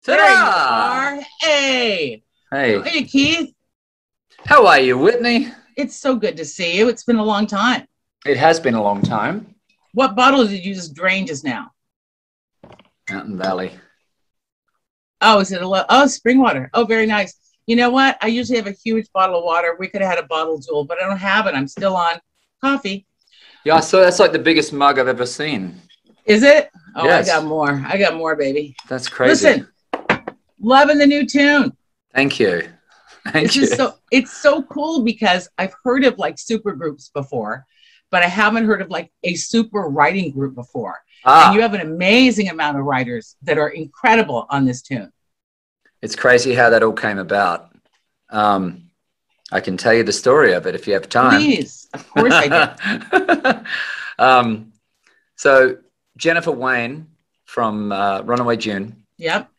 There you Ta-da! are. Hey. Hey, Hey, Keith. how are you, Whitney? It's so good to see you. It's been a long time. It has been a long time. What bottle did you just drain just now? Mountain Valley. Oh, is it spring water? Oh, very nice. You know what? I usually have a huge bottle of water. We could have had a bottle, Jewel, but I don't have it. I'm still on coffee. Yeah, so that's like the biggest mug I've ever seen. Is it? Oh, Yes. I got more, baby. That's crazy. Listen, loving the new tune. Thank you. Thank you. It's so cool because I've heard of like super groups before, but I haven't heard of like a super writing group before. And you have an amazing amount of writers that are incredible on this tune. It's crazy how that all came about. I can tell you the story of it if you have time. Please, of course I do. So Jennifer Wayne from Runaway June. Yep.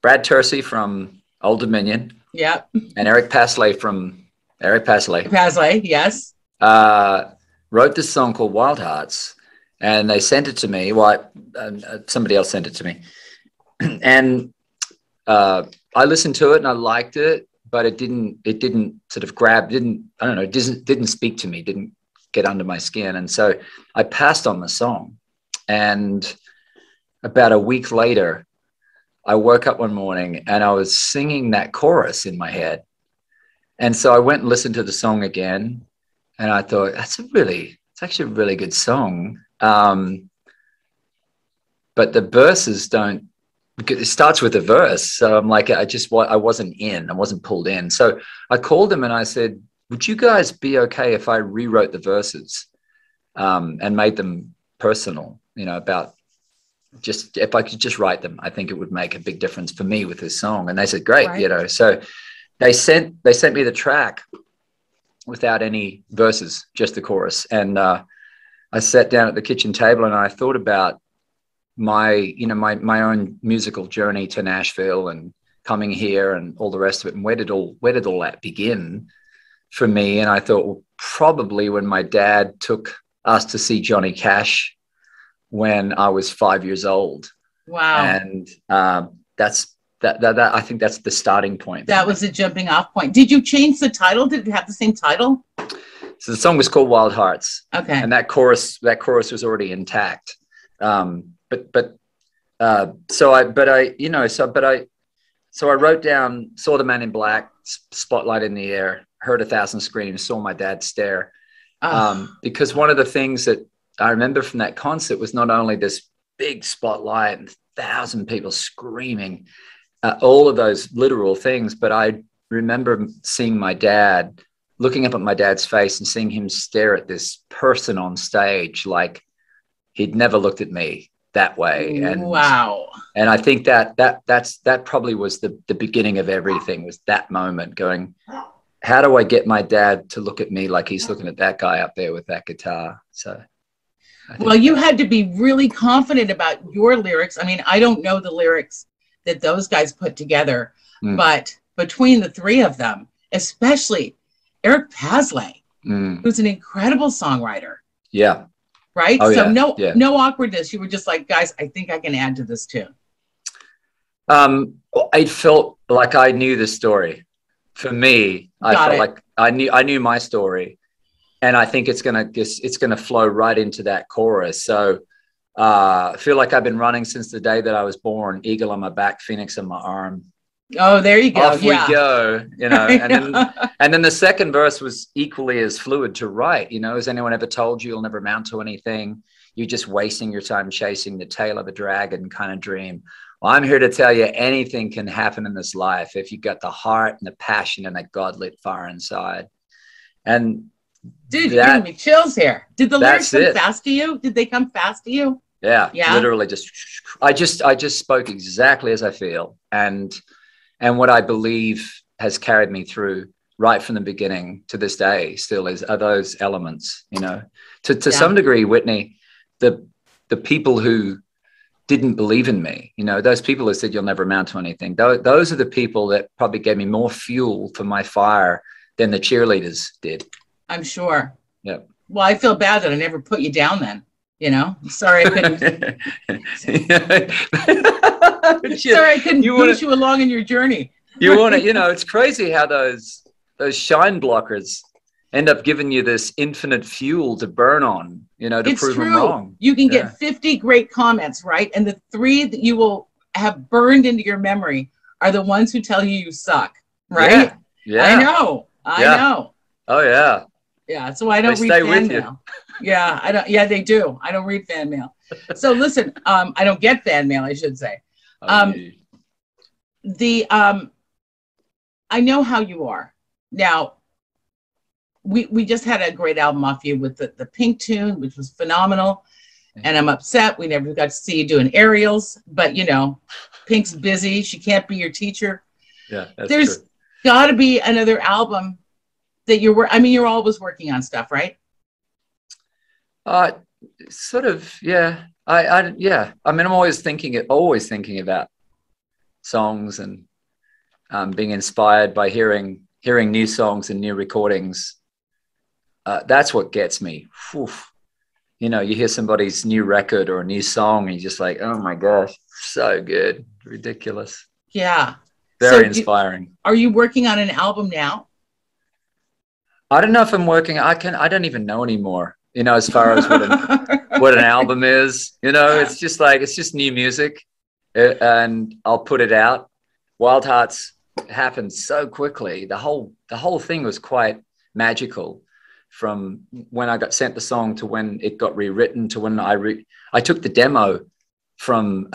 Brad Tersey from Old Dominion. Yep. And Eric Pasley from Eric Pasley. Pasley, yes. Wrote this song called Wild Hearts, and they sent it to me. Well, somebody else sent it to me, and I listened to it and I liked it, but it didn't sort of grab, didn't speak to me, didn't get under my skin, and so I passed on the song. And about a week later, I woke up one morning and I was singing that chorus in my head. And so I went and listened to the song again, and I thought, it's actually a really good song. But the verses don't, because it starts with a verse. So I'm like, I wasn't pulled in. So I called them and I said, would you guys be okay if I rewrote the verses and made them personal, about just, if I could just write them, I think it would make a big difference for me with this song. And they said, great, Right. So they sent me the track without any verses, just the chorus. And I sat down at the kitchen table and I thought about my own musical journey to Nashville and coming here and all the rest of it. And where did all that begin for me? And I thought, well, probably when my dad took us to see Johnny Cash when I was 5 years old. Wow. And that's I think that's the starting point. That was the jumping off point. Did you change the title? Did it have the same title? So the song was called Wild Hearts. Okay. And that chorus was already intact. So I wrote down, saw the Man in Black, spotlight in the air, heard 1,000 screams, saw my dad stare. Because one of the things that I remember from that concert was not only this big spotlight and 1,000 people screaming, all of those literal things, but I remember seeing my dad, looking up at my dad's face and seeing him stare at this person on stage like he'd never looked at me that way. And wow. And I think that probably was the beginning of everything, was that moment going, how do I get my dad to look at me like he's looking at that guy up there with that guitar? So well, you had to be really confident about your lyrics. I mean, I don't know the lyrics that those guys put together, but between the three of them, especially Eric Pasley, who's an incredible songwriter. Yeah. Right. Oh, so yeah. no awkwardness. You were just like, guys, I think I can add to this tune. I felt like I knew the story. For me, I felt like I knew my story. And I think it's gonna flow right into that chorus. So I feel like I've been running since the day that I was born. Eagle on my back, phoenix on my arm. Oh, there you go. Off we go. And then the second verse was equally as fluid to write. Has anyone ever told you you'll never amount to anything? You're just wasting your time chasing the tail of a dragon kind of dream. Well, I'm here to tell you anything can happen in this life if you got the heart and the passion and that God-lit fire inside. And dude, you're giving me chills here. Did the lyrics come fast to you? Did they come fast to you? Yeah. Literally I just spoke exactly as I feel. And what I believe has carried me through right from the beginning to this day still are those elements, to some degree, Whitney, the people who didn't believe in me, those people who said you'll never amount to anything. Those are the people that probably gave me more fuel for my fire than the cheerleaders did. I'm sure. Yeah. Well, I feel bad that I never put you down then. I'm sorry I couldn't. Sorry, I couldn't push you along in your journey. You want to, it's crazy how those shine blockers end up giving you this infinite fuel to burn on, to prove them wrong. You can get 50 great comments, right? And the 3 that you will have burned into your memory are the ones who tell you suck, right? Yeah. I know. Oh, yeah. Yeah, so I don't read fan mail. Yeah, I don't. Yeah, they do. I don't read fan mail. So listen, I don't get fan mail, I should say. I know how you are. Now, we just had a great album off you with the Pink tune, which was phenomenal. And I'm upset we never got to see you doing aerials, but Pink's busy. She can't be your teacher. Yeah, there's got to be another album that you're always working on stuff, right? Sort of, yeah. I mean, I'm always thinking about songs and being inspired by hearing new songs and new recordings. That's what gets me. Whew. You hear somebody's new record or a new song and you're just like, oh my gosh, so good. Ridiculous. Yeah. Very inspiring. Are you working on an album now? I don't know if I'm working. I don't even know anymore, as far as what an album is. It's just new music and I'll put it out. Wild Hearts happened so quickly. The whole thing was quite magical. From when I got sent the song to when it got rewritten to when I took the demo from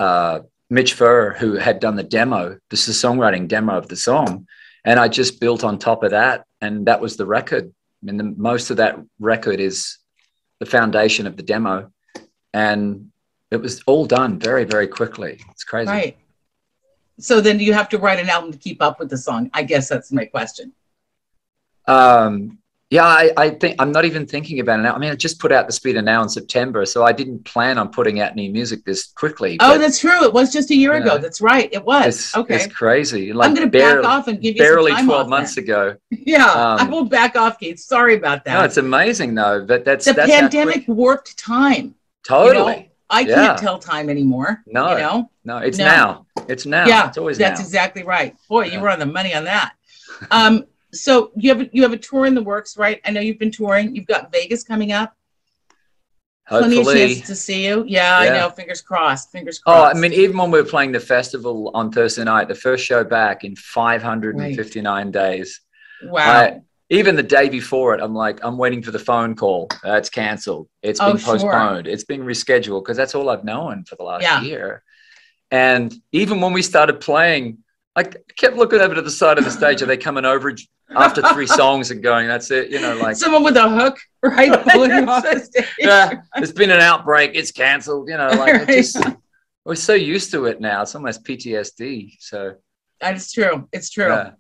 Mitch Furr, who had done the demo. This is the songwriting demo of the song. And I just built on top of that. And that was the record. I mean, most of that record is the foundation of the demo. And it was all done very, very quickly. It's crazy. Right. So then you have to write an album to keep up with the song. I guess that's my question. Yeah, I think I'm not even thinking about it now. I mean, I just put out the Speeder Now in September, so I didn't plan on putting out new music this quickly. Oh, that's true. It was just a year ago. That's right. It was. It's crazy. Like I'm going to back off and give you barely some time 12 months ago. Yeah, I will back off, Keith. Sorry about that. No, it's amazing though. But that's the pandemic warped time. Totally. I can't tell time anymore. No, no, it's now. It's now. Yeah, it's always that's now. Exactly right. Boy, you were on the money on that. So you have a tour in the works, right? I know you've been touring. You've got Vegas coming up. Hopefully. Plenty of chances to see you. Yeah, I know. Fingers crossed. Fingers Oh, crossed. I mean, even when we were playing the festival on Thursday night, the first show back in 559 days. Wow. Even the day before it, I'm waiting for the phone call. It's canceled. It's been postponed. It's been rescheduled because that's all I've known for the last year. And even when we started playing, I kept looking over to the side of the stage. Are they coming over after 3 songs and going, that's it? Someone with a hook, right? Yeah, there's been an outbreak. It's canceled. We're so used to it now. It's almost PTSD. So that's true. It's true. Yeah.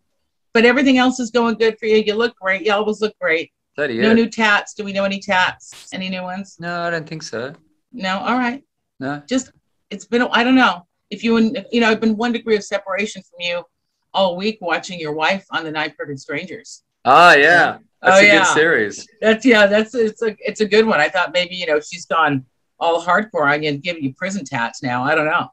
But everything else is going good for you. You look great. You always look great. No new tats. Do we know any tats? Any new ones? No, I don't think so. No. All right. No. It's been. I don't know. If you and I've been 1 degree of separation from you all week watching your wife on the 9 Perfect Strangers. Oh yeah, that's a good series. It's a good one. I thought maybe she's gone all hardcore on you and giving you prison tats now. I don't know.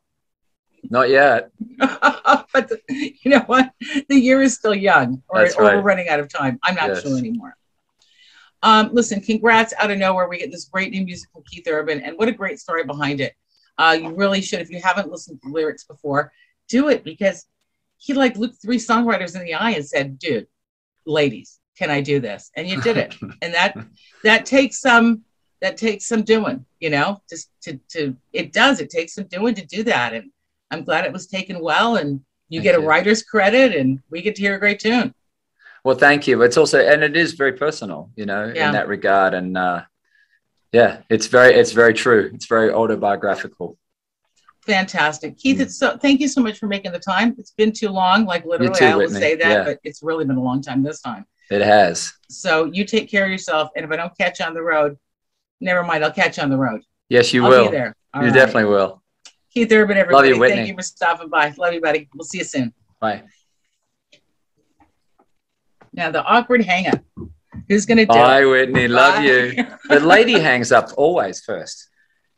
Not yet. But you know what? The year is still young, or we're running out of time. I'm not sure anymore. Listen, congrats out of nowhere. We get this great new music from Keith Urban, and what a great story behind it. You really should, if you haven't listened to the lyrics before, do it, because he looked 3 songwriters in the eye and said, dude, ladies, can I do this? And you did it. And that takes some doing, it takes some doing to do that. And I'm glad it was taken well, and you get a writer's credit and we get to hear a great tune. Well, thank you. It's also, and it is very personal, in that regard. And, it's very true. It's very autobiographical. Fantastic. Keith, thank you so much for making the time. It's been too long, literally. You too, I always Whitney. say that, but it's really been a long time this time. It has. So you take care of yourself, and if I don't catch you on the road, never mind, I'll catch you on the road. Yes, you I'll will. be there. You definitely will. Keith Urban, everybody. Love you, Whitney. Thank you for stopping by. Love you, buddy. We'll see you soon. Bye. Now, the awkward hang-up. Who's going to do it? Bye, Whitney. Love you. The lady hangs up always first.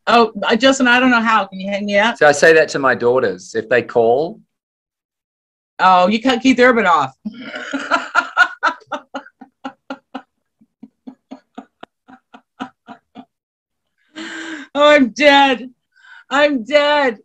Oh, Justin, I don't know how. Can you hang me up? So I say that to my daughters if they call. Oh, you cut Keith Urban off. Oh, I'm dead. I'm dead.